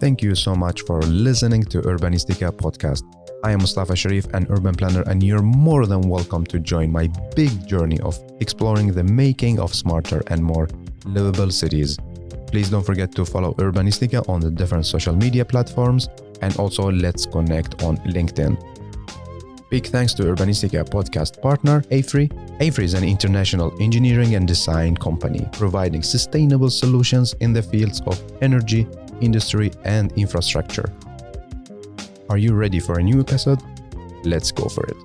Thank you so much for listening to Urbanistica podcast. I am Mustafa Sharif, an urban planner, and you're more than welcome to join my big journey of exploring the making of smarter and more livable cities. Please don't forget to follow Urbanistica on the different social media platforms, and also let's connect on LinkedIn. Big thanks to Urbanistica podcast partner, AFRY. AFRY is an international engineering and design company providing sustainable solutions in the fields of energy, industry, and infrastructure. Are you ready for a new episode? Let's go for it.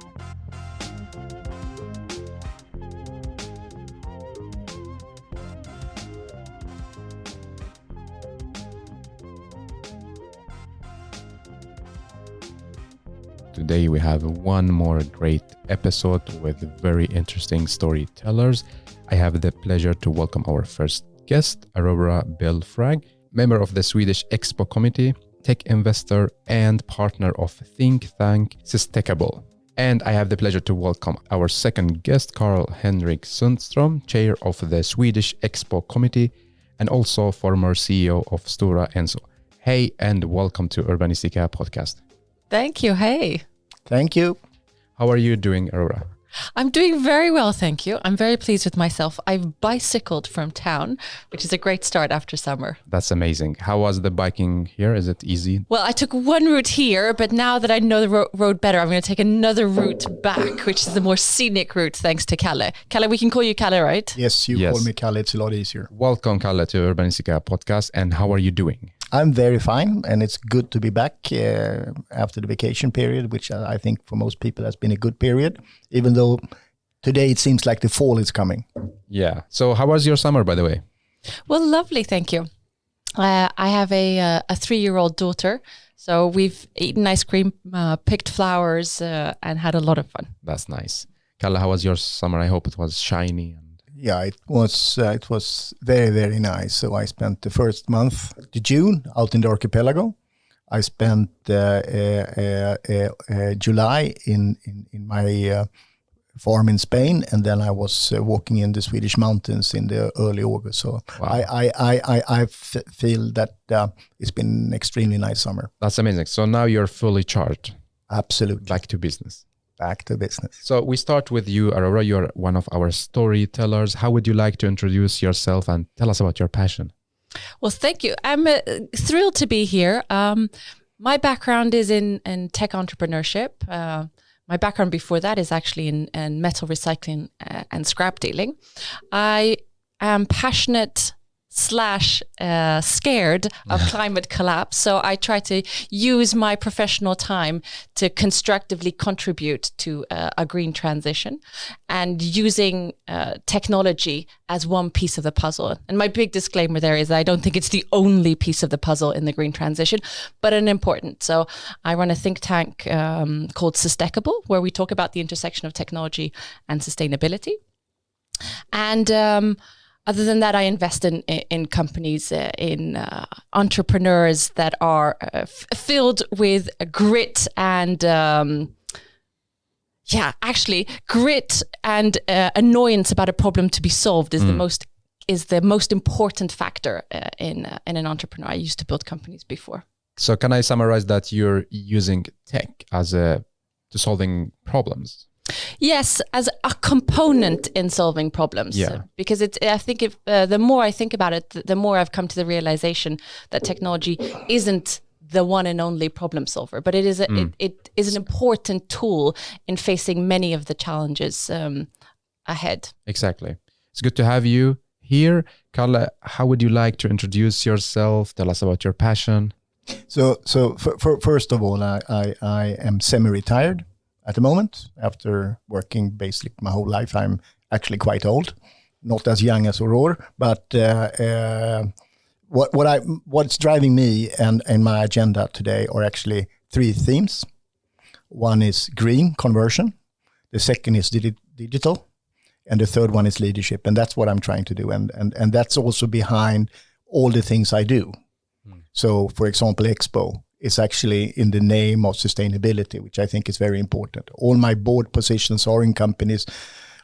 Today we have one more great episode with very interesting storytellers. I have the pleasure to welcome our first guest, Aurore Belfrage, member of the Swedish EXPO committee, tech investor and partner of think tank SusTechable. And I have the pleasure to welcome our second guest, Karl-Henrik Sundström, chair of the Swedish EXPO committee and also former CEO of Stora Enso. Hey, and welcome to Urbanistica podcast. Thank you. Hey. Thank you. How are you doing, Aurore? I'm doing very well, thank you. I'm very pleased with myself. I've bicycled from town, which is a great start after summer. That's amazing. How was the biking here? Is it easy? Well, I took one route here, but now that I know the road better, I'm going to take another route back, which is the more scenic route, thanks to Kalle. Kalle, we can call you Kalle, right? Yes, call me Kalle. It's a lot easier. Welcome, Kalle, to Urbanistica podcast. And how are you doing? I'm very fine, and it's good to be back after the vacation period, which I think for most people has been a good period, even though today it seems like the fall is coming. Yeah. So how was your summer, by the way? Well, lovely, thank you. I have a 3-year-old daughter, so we've eaten ice cream, picked flowers, and had a lot of fun. That's nice. Kalle, how was your summer? I hope it was shiny. Yeah, it was very, very nice. So I spent the first month, the June, out in the archipelago. I spent July in my farm in Spain, and then I was walking in the Swedish mountains in the early August. So wow. I feel that it's been an extremely nice summer. That's amazing. So now you're fully charged. Absolutely. Back to business. Back to business. So we start with you, Aurore. You're one of our storytellers. How would you like to introduce yourself and tell us about your passion? Well, thank you. I'm thrilled to be here. My background is in tech entrepreneurship. My background before that is actually in metal recycling and scrap dealing. I am passionate / scared of climate collapse. So I try to use my professional time to constructively contribute to a green transition and using technology as one piece of the puzzle. And my big disclaimer there is that I don't think it's the only piece of the puzzle in the green transition, but an important. So I run a think tank called SusTechable, where we talk about the intersection of technology and sustainability. And other than that, I invest in companies, in entrepreneurs that are filled with grit and grit and annoyance about a problem to be solved is the most important factor in an entrepreneur. I used to build companies before. So can I summarize that you're using tech as to solving problems? Yes, as a component in solving problems. Yeah. Because the more I think about it, the more I've come to the realization that technology isn't the one and only problem solver, but it is it is an important tool in facing many of the challenges ahead. Exactly. It's good to have you here. Kalle, how would you like to introduce yourself? Tell us about your passion. So first of all, I am semi-retired. At the moment, after working basically my whole life, I'm actually quite old, not as young as Aurore, but what's driving me and my agenda today are actually 3 themes. One is green conversion, the second is digital, and the third one is leadership, and that's what I'm trying to do, and that's also behind all the things I do. So, for example, EXPO is actually in the name of sustainability, which I think is very important. All my board positions are in companies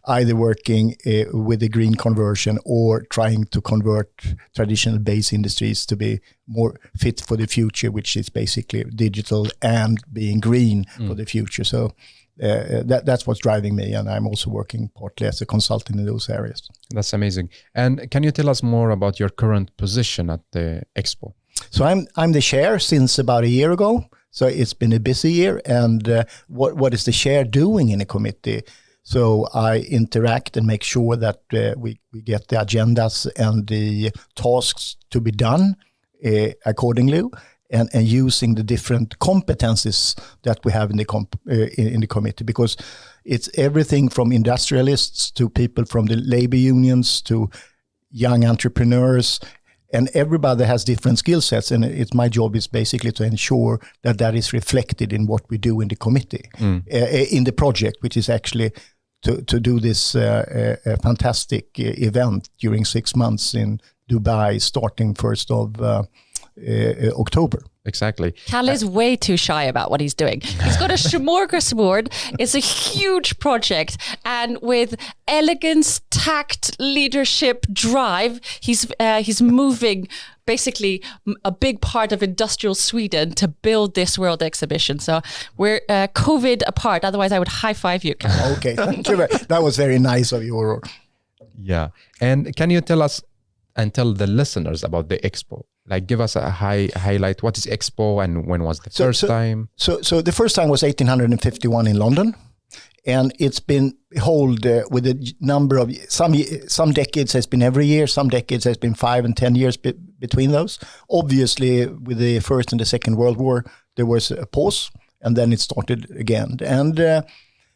either working with the green conversion or trying to convert traditional base industries to be more fit for the future, which is basically digital and being green for the future. So that's what's driving me, and I'm also working partly as a consultant in those areas. That's amazing. And can you tell us more about your current position at the EXPO? So I'm the chair since about a year ago. So it's been a busy year. And what is the chair doing in a committee? So I interact and make sure that we get the agendas and the tasks to be done accordingly, and using the different competencies that we have in the committee, because it's everything from industrialists to people from the labor unions to young entrepreneurs, and everybody has different skill sets. And my job is basically to ensure that is reflected in what we do in the committee, in the project, which is actually to do this fantastic event during 6 months in Dubai, starting 1st of October. Exactly. Kalle is way too shy about what he's doing. He's got a smorgasbord. It's a huge project, and with elegance, tact, leadership, drive, he's moving basically a big part of industrial Sweden to build this world exhibition. So we're COVID apart. Otherwise, I would high five you. Okay, thank you. That was very nice of you, Aurore. Yeah. And can you tell us and tell the listeners about the EXPO? Like, give us a highlight. What is EXPO, and when was the first time? So the first time was 1851 in London, and it's been held with a number of some decades has been every year, some decades has been 5 and 10 years between those. Obviously, with the First and the Second World War, there was a pause, and then it started again. And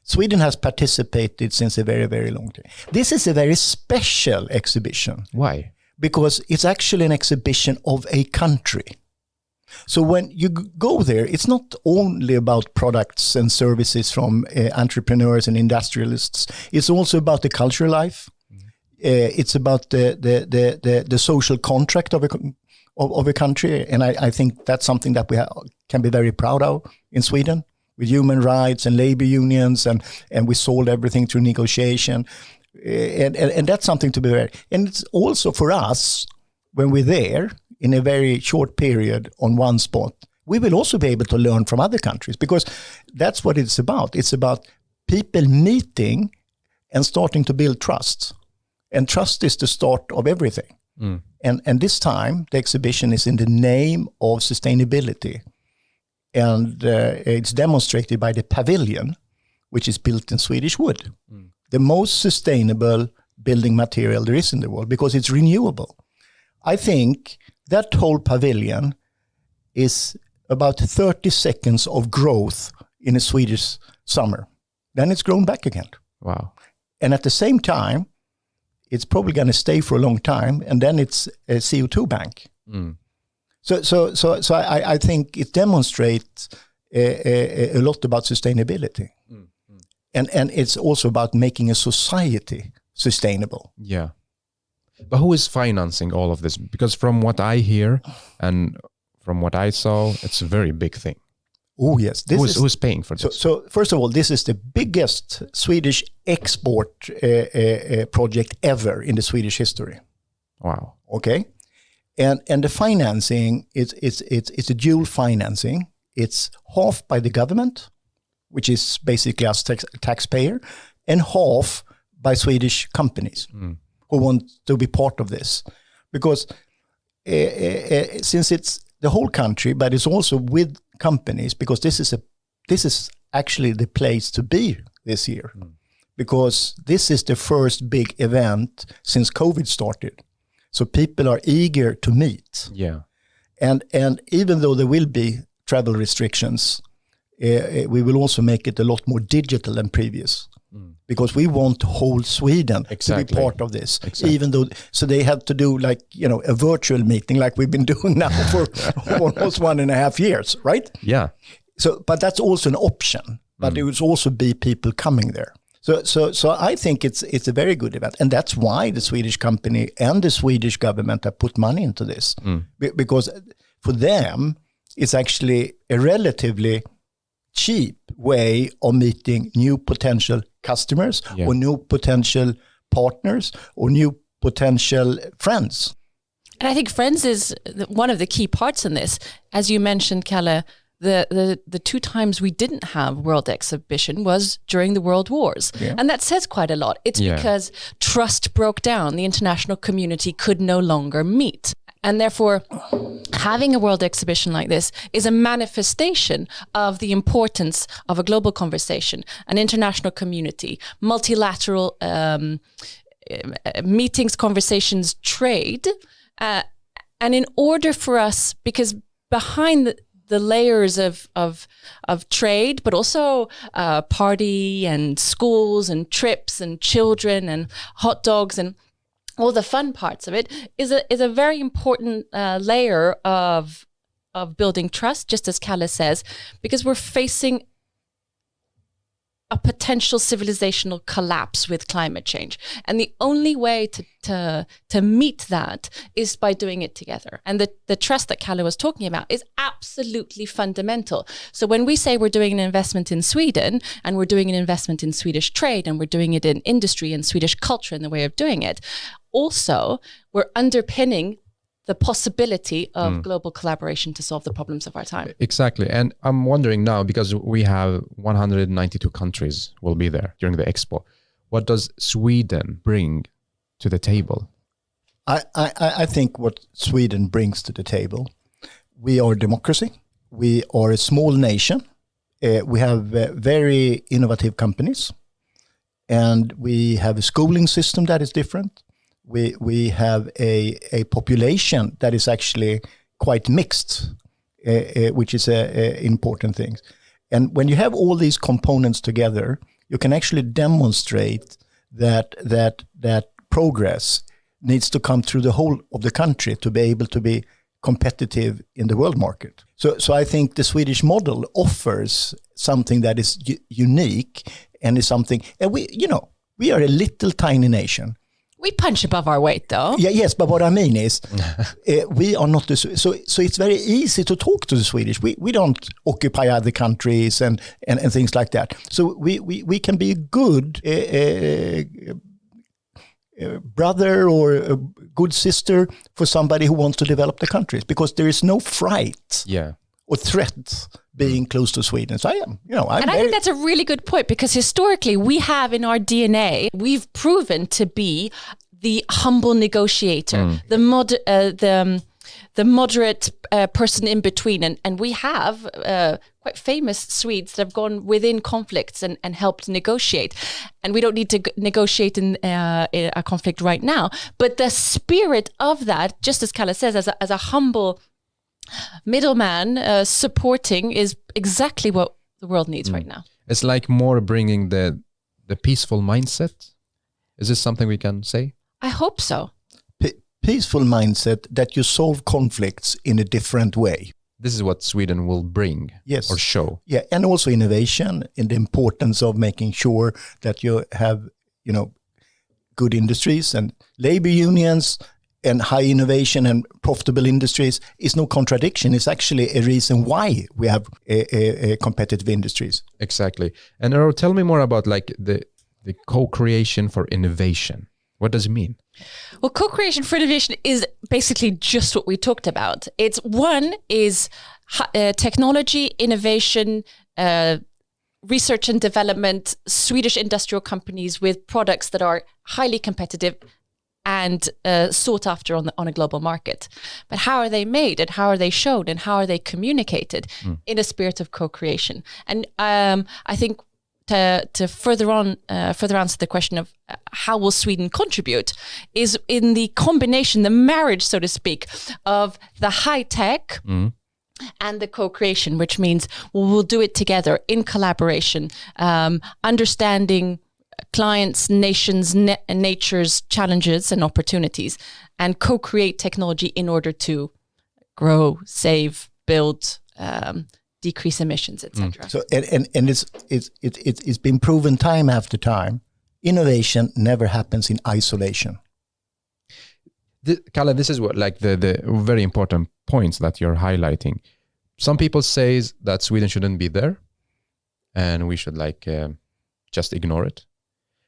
Sweden has participated since a very, very long time. This is a very special exhibition. Why? Because it's actually an exhibition of a country. So when you go there, it's not only about products and services from entrepreneurs and industrialists. It's also about the cultural life. It's about the social contract of a country. And I think that's something that we can be very proud of in Sweden, with human rights and labor unions, and we solved everything through negotiation. And that's something to be very, and it's also for us, when we're there in a very short period on one spot, we will also be able to learn from other countries, because that's what it's about. It's about people meeting and starting to build trust. And trust is the start of everything. And this time, the exhibition is in the name of sustainability. And it's demonstrated by the pavilion, which is built in Swedish wood. The most sustainable building material there is in the world, because it's renewable. I think that whole pavilion is about 30 seconds of growth in a Swedish summer. Then it's grown back again. Wow. And at the same time, it's probably going to stay for a long time, and then it's a CO2 bank. So I think it demonstrates a lot about sustainability. And it's also about making a society sustainable. Yeah. But who is financing all of this? Because from what I hear and from what I saw, it's a very big thing. Oh, yes. Who's paying for this? So first of all, this is the biggest Swedish export project ever in the Swedish history. Wow. Okay. And the financing, it's a dual financing. It's half by the government, which is basically us taxpayer, and half by Swedish companies who want to be part of this. Because since it's the whole country, but it's also with companies, because this is actually the place to be this year. Because this is the first big event since COVID started. So people are eager to meet. Yeah. And even though there will be travel restrictions, we will also make it a lot more digital than previous, because we want whole Sweden to be part of this. Even though, so they have to do a virtual meeting like we've been doing now for almost 1.5 years, right? Yeah. So, but that's also an option. But there will also be people coming there. So I think it's a very good event, and that's why the Swedish company and the Swedish government have put money into this, because for them it's actually a relatively cheap way of meeting new potential customers or new potential partners or new potential friends. And I think friends is one of the key parts in this. As you mentioned, Kalle, the 2 times we didn't have World Exhibition was during the World Wars. Yeah. And that says quite a lot. It's because trust broke down. The international community could no longer meet. And therefore, having a World Exhibition like this is a manifestation of the importance of a global conversation, an international community, multilateral meetings, conversations, trade. And in order for us, because behind the layers of trade, but also party and schools and trips and children and hot dogs and all the fun parts of it is a very important layer of building trust, just as Kalle says, because we're facing a potential civilizational collapse with climate change. And the only way to meet that is by doing it together. And the trust that Kalle was talking about is absolutely fundamental. So when we say we're doing an investment in Sweden, and we're doing an investment in Swedish trade, and we're doing it in industry and Swedish culture and the way of doing it, also we're underpinning the possibility of global collaboration to solve the problems of our time. Exactly. And I'm wondering now, because we have 192 countries will be there during the Expo, what does Sweden bring to the table? I think what Sweden brings to the table, we are a democracy. We are a small nation. We have very innovative companies. And we have a schooling system that is different. We have a population that is actually quite mixed, which is a important thing. And when you have all these components together, you can actually demonstrate that progress needs to come through the whole of the country to be able to be competitive in the world market. So I think the Swedish model offers something that is unique and is something, and we are a little tiny nation. We punch above our weight, though. Yeah, yes, but what I mean is, we are not so it's very easy to talk to the Swedish. We don't occupy other countries and things like that. So we can be a good brother or a good sister for somebody who wants to develop the countries, because there is no fright or threat being close to Sweden. So I think that's a really good point, because historically we have in our DNA, we've proven to be the humble negotiator, the moderate person in between. And we have quite famous Swedes that have gone within conflicts and helped negotiate. And we don't need to negotiate in a conflict right now. But the spirit of that, just as Kalle says, as a humble middleman supporting, is exactly what the world needs right now. It's like more bringing the peaceful mindset. Is this something we can say? I hope so. Peaceful mindset that you solve conflicts in a different way. This is what Sweden will bring or show. Yeah, and also innovation and the importance of making sure that you have, good industries and labor unions and high innovation and profitable industries is no contradiction. It's actually a reason why we have a competitive industries. Exactly. And Aurore, tell me more about the co-creation for innovation. What does it mean? Well, co-creation for innovation is basically just what we talked about. One is technology, innovation, research and development, Swedish industrial companies with products that are highly competitive and sought after on a global market. But how are they made, and how are they shown, and how are they communicated in a spirit of co-creation? And I think to further answer the question of how will Sweden contribute is in the combination, the marriage, so to speak, of the high tech and the co-creation, which means we'll do it together in collaboration, understanding clients, nations, nature's challenges and opportunities, and co-create technology in order to grow, save, build, decrease emissions, etc. So and it's been proven time after time. Innovation never happens in isolation. Kalle, this is what the very important points that you're highlighting. Some people say that Sweden shouldn't be there, and we should just ignore it.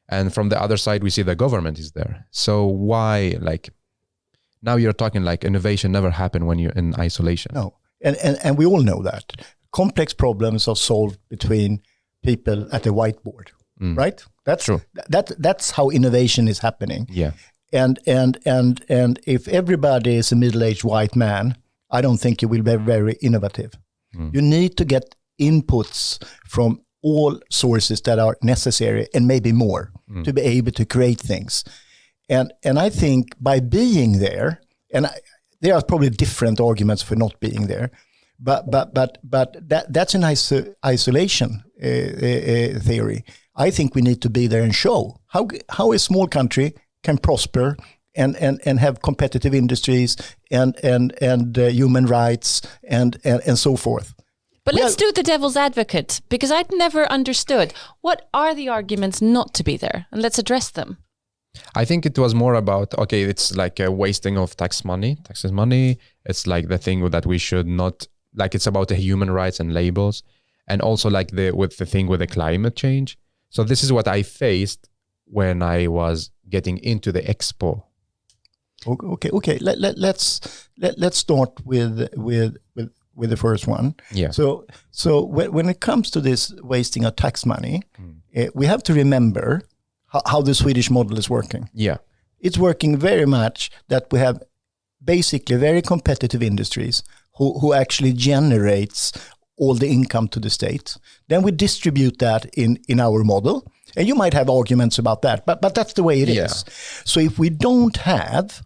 And from the other side, we see the government is there. So why, like, now you're talking like innovation never happened when you're in isolation. No, and we all know that. Complex problems are solved between people at a whiteboard, right? That's true. That's how innovation is happening. Yeah. And if everybody is a middle-aged white man, I don't think you will be very innovative. You need to get inputs from all sources that are necessary and maybe more to be able to create things. And I think by being there, and there are probably different arguments for not being there, but that's an isolation theory. I think we need to be there and show how a small country can prosper and have competitive industries and human rights and so forth. But let's do the devil's advocate, because I'd never understood what are the arguments not to be there, and let's address them. I think it was more about, okay, it's like a wasting of taxes money. It's like the thing that we should not, like, it's about the human rights and labels, and also like with the thing with the climate change. So this is what I faced when I was getting into the EXPO. Okay. Let's start with the first one. Yeah. So when it comes to this wasting of tax money, we have to remember how the Swedish model is working. Yeah. It's working very much that we have basically very competitive industries who actually generates all the income to the state. Then we distribute that in our model. And you might have arguments about that, but that's the way it is. So if we don't have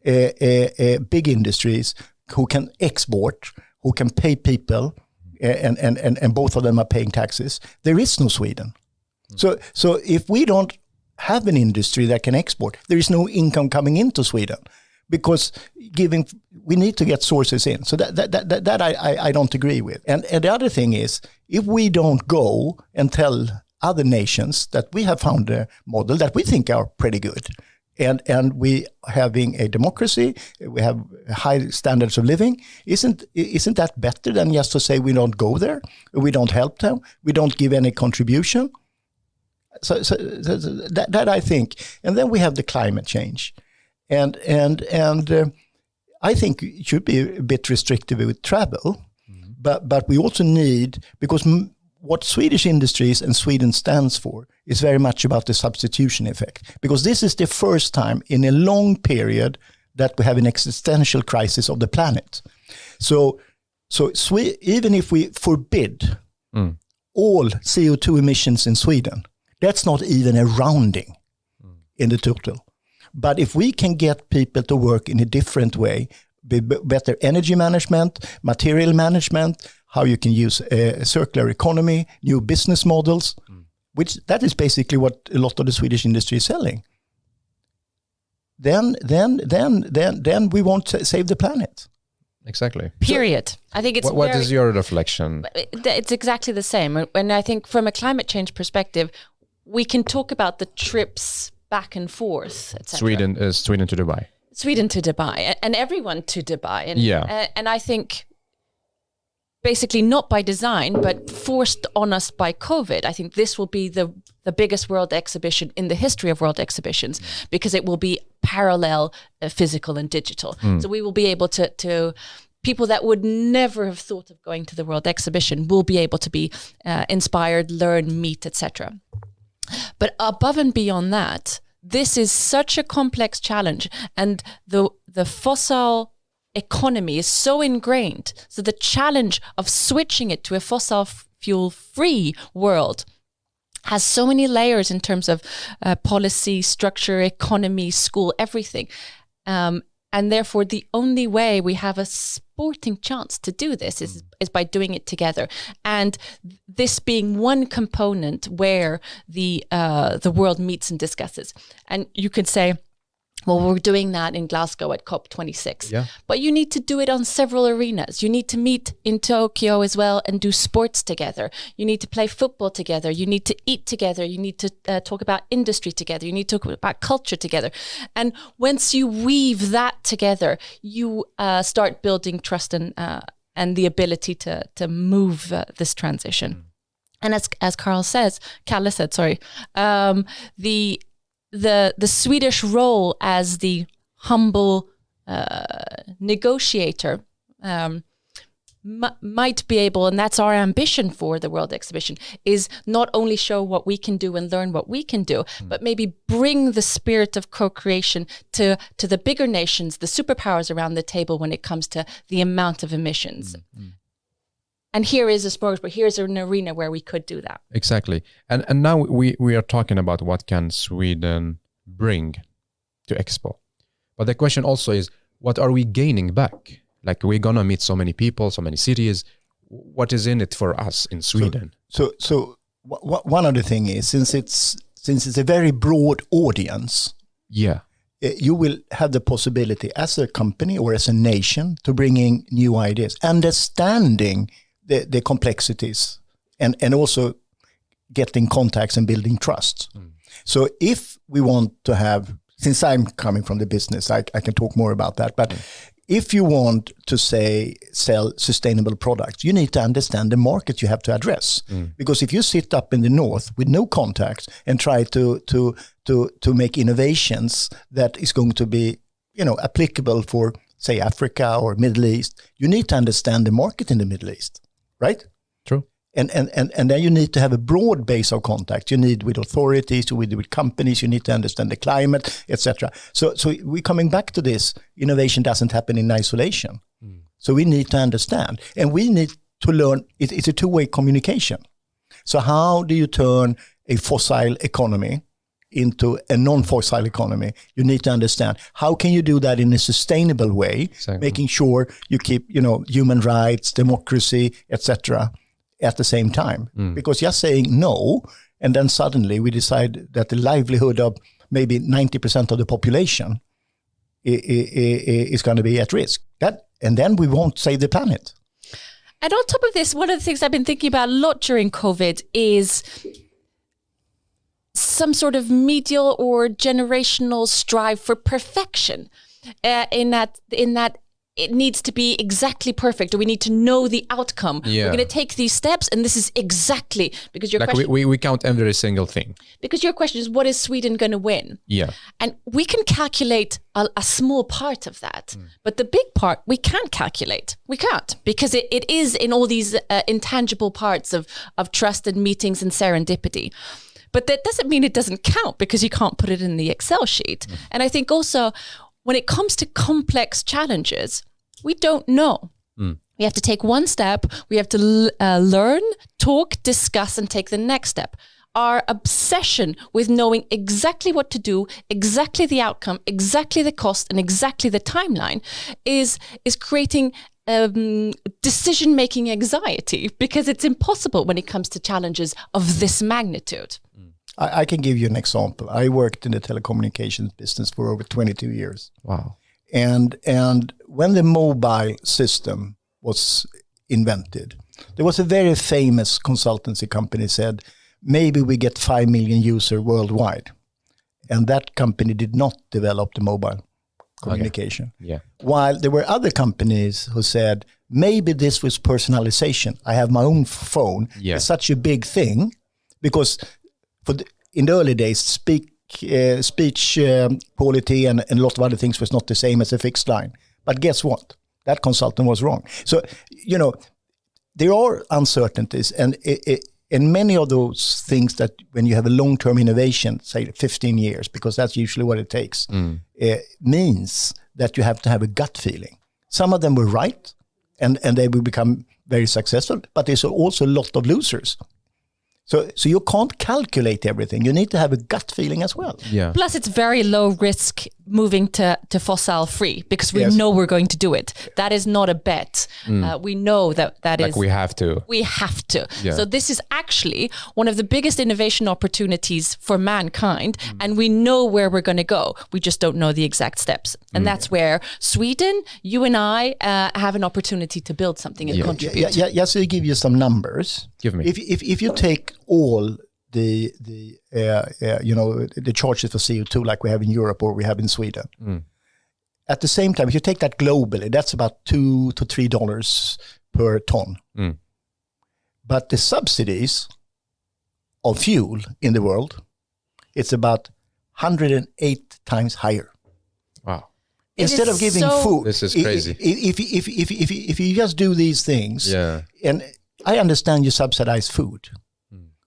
big industries who can export, who can pay people, and both of them are paying taxes, there is no Sweden. So if we don't have an industry that can export, there is no income coming into Sweden, because we need to get sources in. So that I don't agree with. And the other thing is, if we don't go and tell other nations that we have found a model that we think are pretty good, and we having a democracy, we have high standards of living, isn't that better than just to say we don't go there, we don't help them, we don't give any contribution? So that I think. And then we have the climate change, and I think it should be a bit restrictive with travel, but we also need, because what Swedish industries and Sweden stands for is very much about the substitution effect, because this is the first time in a long period that we have an existential crisis of the planet. So even if we forbid all CO2 emissions in Sweden, that's not even a rounding in the total. But if we can get people to work in a different way, better energy management, material management, how you can use a circular economy, new business models, which that is basically what a lot of the Swedish industry is selling. Then we won't save the planet. Exactly. Period. So, I think it's what is your reflection? It's exactly the same. And I think from a climate change perspective, we can talk about the trips back and forth, etc. Sweden to Dubai. Sweden to Dubai, and everyone to Dubai. And I think basically not by design, but forced on us by COVID. I think this will be the biggest world exhibition in the history of world exhibitions, because it will be parallel physical and digital. So we will be able to people that would never have thought of going to the world exhibition will be able to be inspired, learn, meet, etc. But above and beyond that, this is such a complex challenge, and the fossil economy is so ingrained. So the challenge of switching it to a fossil fuel-free world has so many layers in terms of policy, structure, economy, school, everything. And therefore, the only way we have a sporting chance to do this is by doing it together. And this being one component where the world meets and discusses. And you could say, well, we're doing that in Glasgow at COP26. Yeah. But you need to do it on several arenas. You need to meet in Tokyo as well and do sports together. You need to play football together. You need to eat together. You need to talk about industry together. You need to talk about culture together. And once you weave that together, you start building trust and the ability to move this transition. And as Kalle said, the Swedish role as the humble negotiator might be able, and that's our ambition for the World Exhibition, is not only show what we can do and learn what we can do, but maybe bring the spirit of co-creation to the bigger nations, the superpowers around the table when it comes to the amount of emissions. And here is a smorgasbord, here's an arena where we could do that. Exactly. And now we are talking about what can Sweden bring to EXPO. But the question also is, what are we gaining back? Like, we're going to meet so many people, so many cities. What is in it for us in Sweden? So one other thing is, since it's a very broad audience, you will have the possibility as a company or as a nation to bring in new ideas, understanding the complexities, and also getting contacts and building trust. So if we want to have, since I'm coming from the business, I can talk more about that, but if you want to sell sustainable products, you need to understand the market you have to address. Because if you sit up in the north with no contacts and try to make innovations that is going to be, applicable for, say, Africa or Middle East, you need to understand the market in the Middle East, right? True. And then you need to have a broad base of contact. You need with authorities, with companies, you need to understand the climate, etc. So we're coming back to this. Innovation doesn't happen in isolation. So we need to understand. And we need to learn, it's a two-way communication. So how do you turn a fossil economy into a non-fossil economy? You need to understand, how can you do that in a sustainable way, making sure you keep, human rights, democracy, etc., at the same time. Because just saying no, and then suddenly we decide that the livelihood of maybe 90% of the population is going to be at risk. And then we won't save the planet. And on top of this, one of the things I've been thinking about a lot during COVID is some sort of medial or generational strive for perfection, in that it needs to be exactly perfect, or we need to know the outcome. We're going to take these steps, and this is exactly, because your question... We count every single thing. Because your question is, what is Sweden going to win? Yeah. And we can calculate a small part of that, but the big part we can't calculate. We can't, because it is in all these intangible parts of trust and meetings and serendipity. But that doesn't mean it doesn't count, because you can't put it in the Excel sheet. And I think also, when it comes to complex challenges, we don't know. We have to take one step. We have to learn, talk, discuss, and take the next step. Our obsession with knowing exactly what to do, exactly the outcome, exactly the cost, and exactly the timeline is creating decision-making anxiety, because it's impossible when it comes to challenges of this magnitude. I can give you an example. I worked in the telecommunications business for over 22 years. Wow. And when the mobile system was invented, there was a very famous consultancy company said, maybe we get 5 million users worldwide. And that company did not develop the mobile communication. Okay. Yeah. While there were other companies who said, maybe this was personalization. I have my own phone. Yeah. It's such a big thing, because in the early days, speech quality and a lot of other things was not the same as a fixed line. But guess what? That consultant was wrong. So, there are uncertainties, and many of those things that when you have a long-term innovation, say 15 years, because that's usually what it takes, means that you have to have a gut feeling. Some of them were right, and they will become very successful, but there's also a lot of losers. So you can't calculate everything. You need to have a gut feeling as well. Yeah. Plus, it's very low risk moving to fossil free, because we know we're going to do it. That is not a bet. We know that is... we have to. We have to. Yeah. So this is actually one of the biggest innovation opportunities for mankind, and we know where we're going to go. We just don't know the exact steps. And that's where Sweden, you and I, have an opportunity to build something and contribute. Yeah, so to give you some numbers. Give me. If you take all the charges for CO2 like we have in Europe or we have in Sweden, at the same time, if you take that globally, that's about $2 to $3 per ton. But the subsidies of fuel in the world, it's about 108 times higher. Wow. Instead of giving food, this is crazy. If you just do these things, and I understand you subsidize food,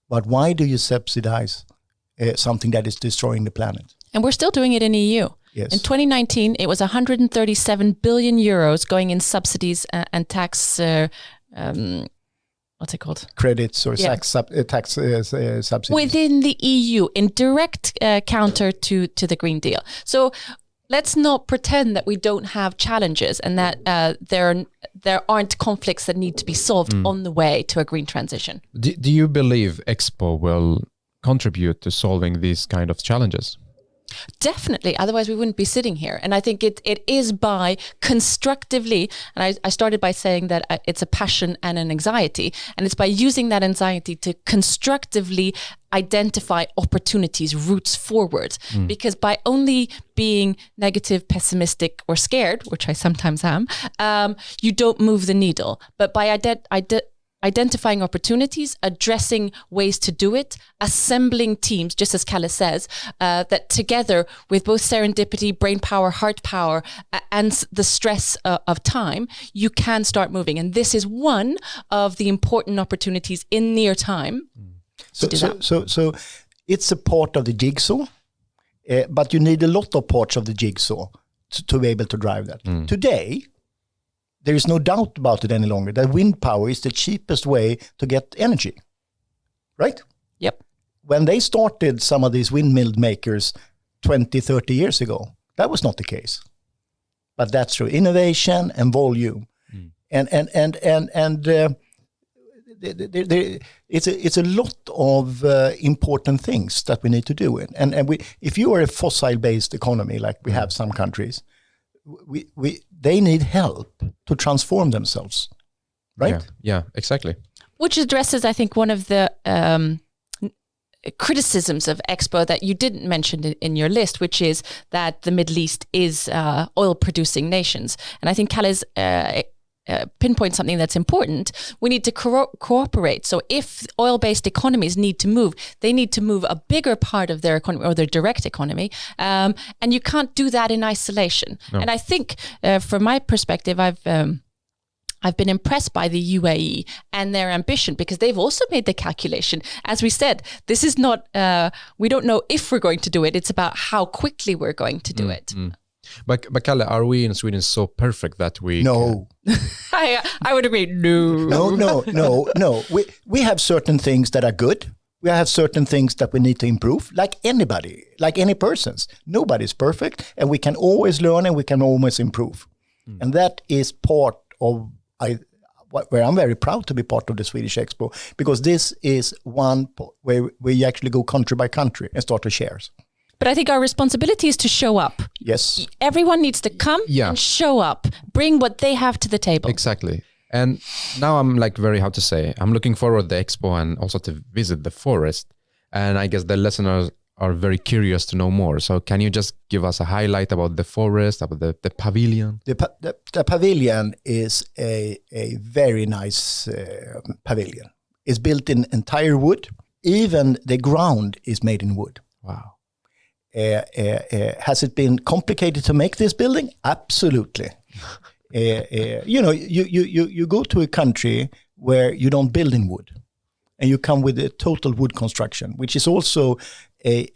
but why do you subsidize something that is destroying the planet? And we're still doing it in EU. Yes. In 2019, it was 137 billion euros going in subsidies and tax. What's it called? Credits or tax subsidies within the EU in direct counter to the Green Deal. So let's not pretend that we don't have challenges and that there aren't conflicts that need to be solved on the way to a green transition. Do you believe EXPO will contribute to solving these kind of challenges? Definitely. Otherwise, we wouldn't be sitting here. And I think it is by constructively, and I started by saying that it's a passion and an anxiety, and it's by using that anxiety to constructively identify opportunities, routes forward. Because by only being negative, pessimistic, or scared, which I sometimes am, you don't move the needle. But by identifying opportunities, addressing ways to do it, assembling teams, just as Kalle says, that together with both serendipity, brain power, heart power, and the stress of time, you can start moving. And this is one of the important opportunities in near time. So it's a part of the jigsaw, but you need a lot of parts of the jigsaw to be able to drive that. Today, there is no doubt about it any longer that wind power is the cheapest way to get energy, right? Yep. When they started some of these windmill makers 20, 30 years ago, that was not the case. But that's through innovation and volume. It's a lot of important things that we need to do. And if you are a fossil-based economy, like we have some countries, they need help to transform themselves, right? Yeah, exactly. Which addresses, I think, one of the criticisms of EXPO that you didn't mention in your list, which is that the Middle East is oil-producing nations. And I think Kalle's pinpoint something that's important. We need to cooperate. So if oil-based economies need to move, they need to move a bigger part of their economy or their direct economy. And you can't do that in isolation. No. And I think from my perspective, I've been impressed by the UAE and their ambition because they've also made the calculation. As we said, this is not, we don't know if we're going to do it. It's about how quickly we're going to do it. But Kalle, are we in Sweden so perfect that we... No. I would agree, no. We have certain things that are good. We have certain things that we need to improve, like anybody, like any persons. Nobody's perfect, and we can always learn and we can always improve. And that is part of where I'm very proud to be part of the Swedish EXPO, because this is one where we actually go country by country and start to share. But I think our responsibility is to show up. Yes. Everyone needs to come and show up, bring what they have to the table. Exactly. And now I'm I'm looking forward to the EXPO and also to visit the forest. And I guess the listeners are very curious to know more. So can you just give us a highlight about the forest, about the pavilion? The pavilion is a very nice pavilion. It's built in entire wood. Even the ground is made in wood. Wow. Has it been complicated to make this building? Absolutely. You go to a country where you don't build in wood, and you come with a total wood construction, which is also a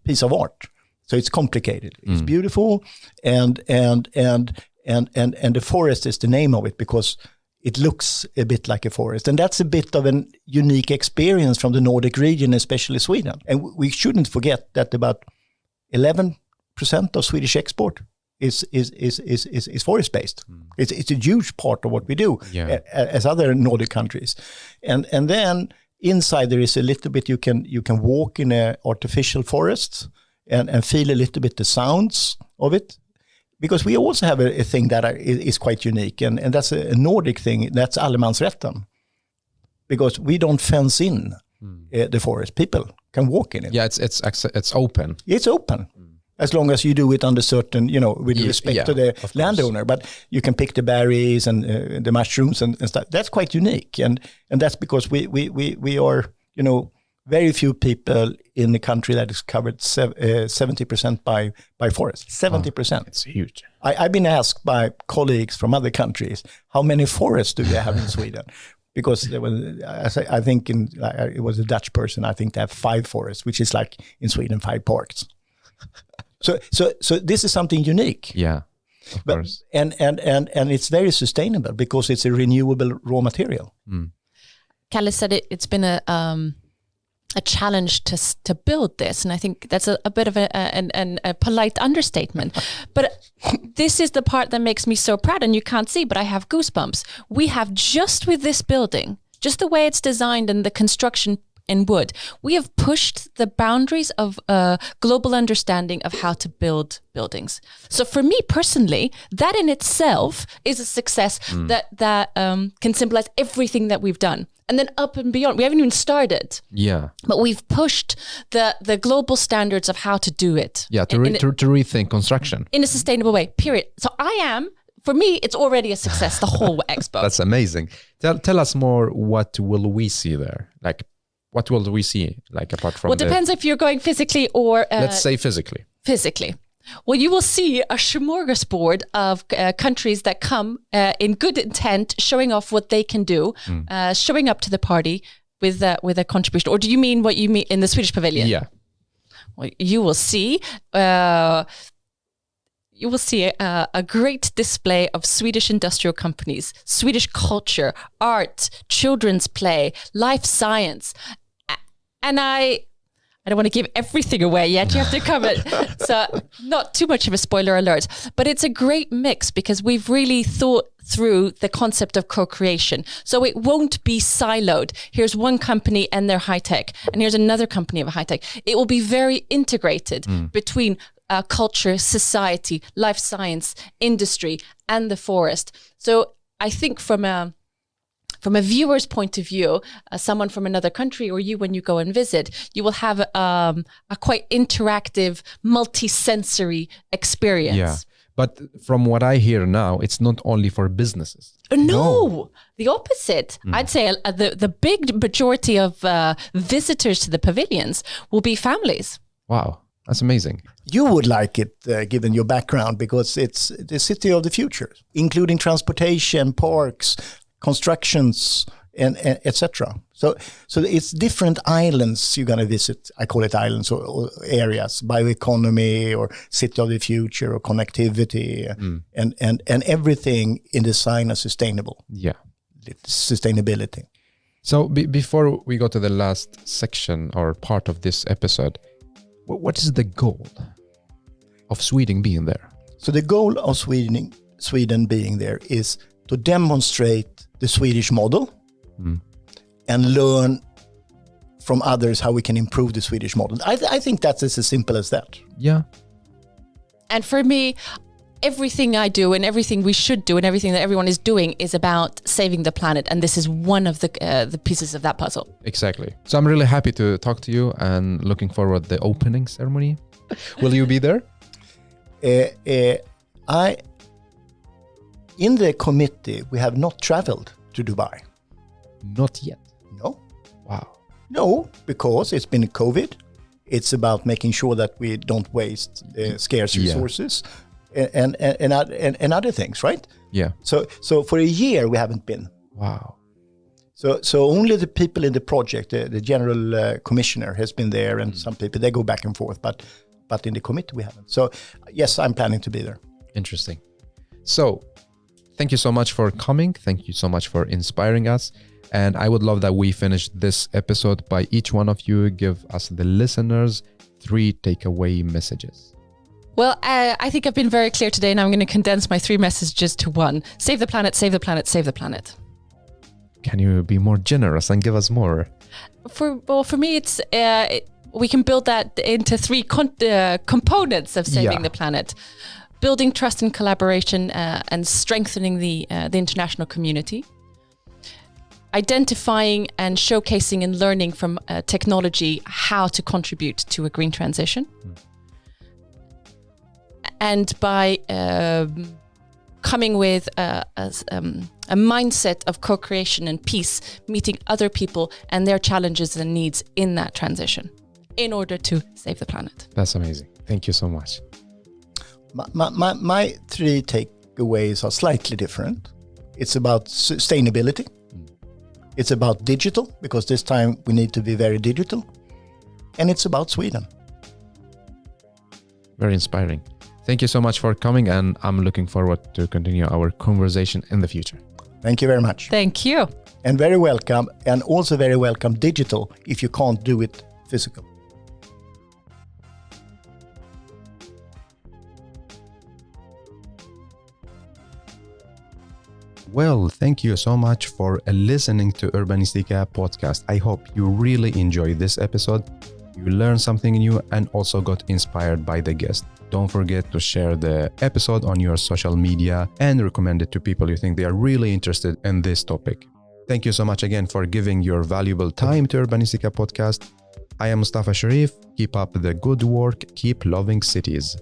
piece of art. So it's complicated. It's beautiful, and the forest is the name of it because it looks a bit like a forest. And that's a bit of an unique experience from the Nordic region, especially Sweden. And we shouldn't forget that about 11% of Swedish export is forest-based. It's a huge part of what we do as other Nordic countries. And then inside there is a little bit, you can walk in an artificial forest and feel a little bit the sounds of it. Because we also have a thing that is quite unique, and that's a Nordic thing, that's allemansrätten. Because we don't fence in the forest. People can walk in it. Yeah, it's open. It's open. As long as you do it under certain, with respect to the landowner. But you can pick the berries and the mushrooms and stuff. That's quite unique. And that's because we are, very few people in the country that is covered 70% by forest. 70%. It's huge. I've been asked by colleagues from other countries, how many forests do you have in Sweden? Because there was, I think it was a Dutch person, I think they have 5 forests, which is like in Sweden 5 parks. So this is something unique. Yeah, of course. And it's very sustainable because it's a renewable raw material. Kalle said it's been a challenge to build this, and I think that's a bit of a polite understatement. But this is the part that makes me so proud, and you can't see, but I have goosebumps. We have, just with this building, just the way it's designed and the construction in wood, we have pushed the boundaries of global understanding of how to build buildings. So for me personally, that in itself is a success that can symbolize everything that we've done. And then up and beyond, we haven't even started. Yeah. But we've pushed the global standards of how to do it. Yeah, to rethink construction. In a sustainable way, period. So for me, it's already a success, the whole expo. That's amazing. Tell us more, what will we see there? Like, what will we see, like, apart from it depends if you're going physically or... let's say physically. Physically. Well, you will see a smorgasbord of countries that come in good intent, showing off what they can do, showing up to the party with a contribution. Or do you mean what you mean in the Swedish pavilion? Yeah. Well, you will see a great display of Swedish industrial companies, Swedish culture, art, children's play, life science, and I don't want to give everything away yet. You have to come in. So not too much of a spoiler alert, but it's a great mix because we've really thought through the concept of co-creation. So it won't be siloed. Here's one company and their high tech, and here's another company of high tech. It will be very integrated between culture, society, life science, industry, and the forest. So I think from a viewer's point of view, someone from another country or you, when you go and visit, you will have a quite interactive, multi-sensory experience. Yeah, but from what I hear now, it's not only for businesses. No, the opposite. I'd say the big majority of visitors to the pavilions will be families. Wow, that's amazing. You would like it, given your background, because it's the city of the future, including transportation, parks, constructions, and etc. So it's different islands you're going to visit. I call it islands or areas, bioeconomy or city of the future or connectivity, and everything in design is sustainable. Yeah, sustainability. So before we go to the last section or part of this episode, what is the goal of Sweden being there? So the goal of Sweden being there is to demonstrate the Swedish model and learn from others how we can improve the Swedish model. I think that's as simple as that. Yeah. And for me, everything I do and everything we should do and everything that everyone is doing is about saving the planet. And this is one of the pieces of that puzzle. Exactly. So I'm really happy to talk to you and looking forward to the opening ceremony. Will you be there? In the committee, we have not traveled to Dubai. Not yet. No. Wow. No, because it's been COVID. It's about making sure that we don't waste scarce resources and other things, right? Yeah. So for a year we haven't been. Wow. So only the people in the project, the general commissioner has been there, and some people, they go back and forth, but in the committee we haven't. So yes, I'm planning to be there. Interesting. So thank you so much for coming. Thank you so much for inspiring us. And I would love that we finish this episode by each one of you give us, the listeners, 3 takeaway messages. Well, I think I've been very clear today, and I'm going to condense my 3 messages to 1. Save the planet, save the planet, save the planet. Can you be more generous and give us more? For me, it's we can build that into 3 components of saving the planet. Building trust and collaboration and strengthening the international community. Identifying and showcasing and learning from technology how to contribute to a green transition. And by coming with a mindset of co-creation and peace, meeting other people and their challenges and needs in that transition in order to save the planet. That's amazing. Thank you so much. My 3 takeaways are slightly different. It's about sustainability. It's about digital, because this time we need to be very digital. And it's about Sweden. Very inspiring. Thank you so much for coming, and I'm looking forward to continue our conversation in the future. Thank you very much. Thank you. And very welcome, and also very welcome digital if you can't do it physical. Well, thank you so much for listening to Urbanistica podcast. I hope you really enjoyed this episode. You learned something new and also got inspired by the guest. Don't forget to share the episode on your social media and recommend it to people you think they are really interested in this topic. Thank you so much again for giving your valuable time to Urbanistica podcast. I am Mustafa Sharif. Keep up the good work. Keep loving cities.